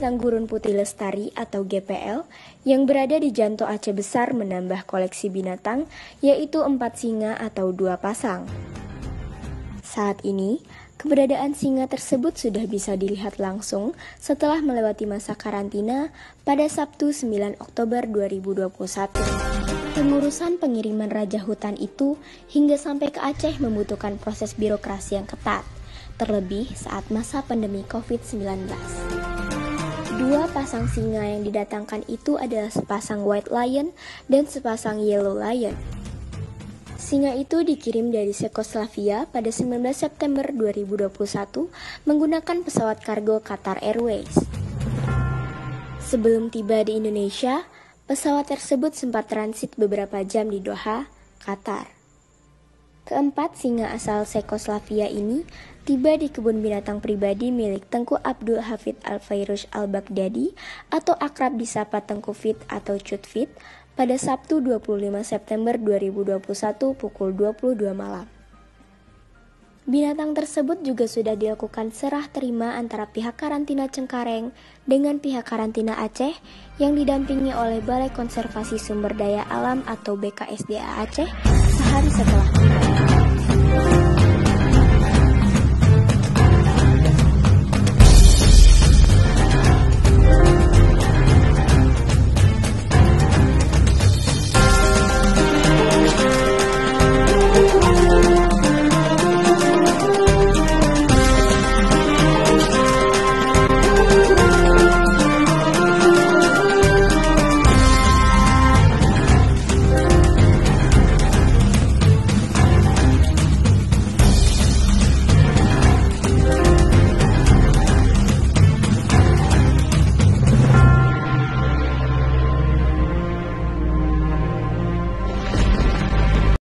binatang gurun putih lestari atau GPL yang berada di Janto Aceh Besar menambah koleksi binatang, yaitu 4 singa atau 2 pasang. Saat ini, keberadaan singa tersebut sudah bisa dilihat langsung setelah melewati masa karantina pada Sabtu 9 Oktober 2021. Pengurusan pengiriman raja hutan itu hingga sampai ke Aceh membutuhkan proses birokrasi yang ketat, terlebih saat masa pandemi COVID-19. 2 pasang singa yang didatangkan itu adalah sepasang white lion dan sepasang yellow lion. Singa itu dikirim dari Czechoslovakia pada 19 September 2021 menggunakan pesawat kargo Qatar Airways. Sebelum tiba di Indonesia, pesawat tersebut sempat transit beberapa jam di Doha, Qatar. Keempat singa asal Czechoslovakia ini tiba di kebun binatang pribadi milik Tengku Abdul Hafid Al-Fairuz Al-Baghdadi atau akrab disapa Tengku Fit atau Cut Fit pada Sabtu 25 September 2021 pukul 22 malam. Binatang tersebut juga sudah dilakukan serah terima antara pihak karantina Cengkareng dengan pihak karantina Aceh yang didampingi oleh Balai Konservasi Sumber Daya Alam atau BKSDA Aceh sehari setelah tiba.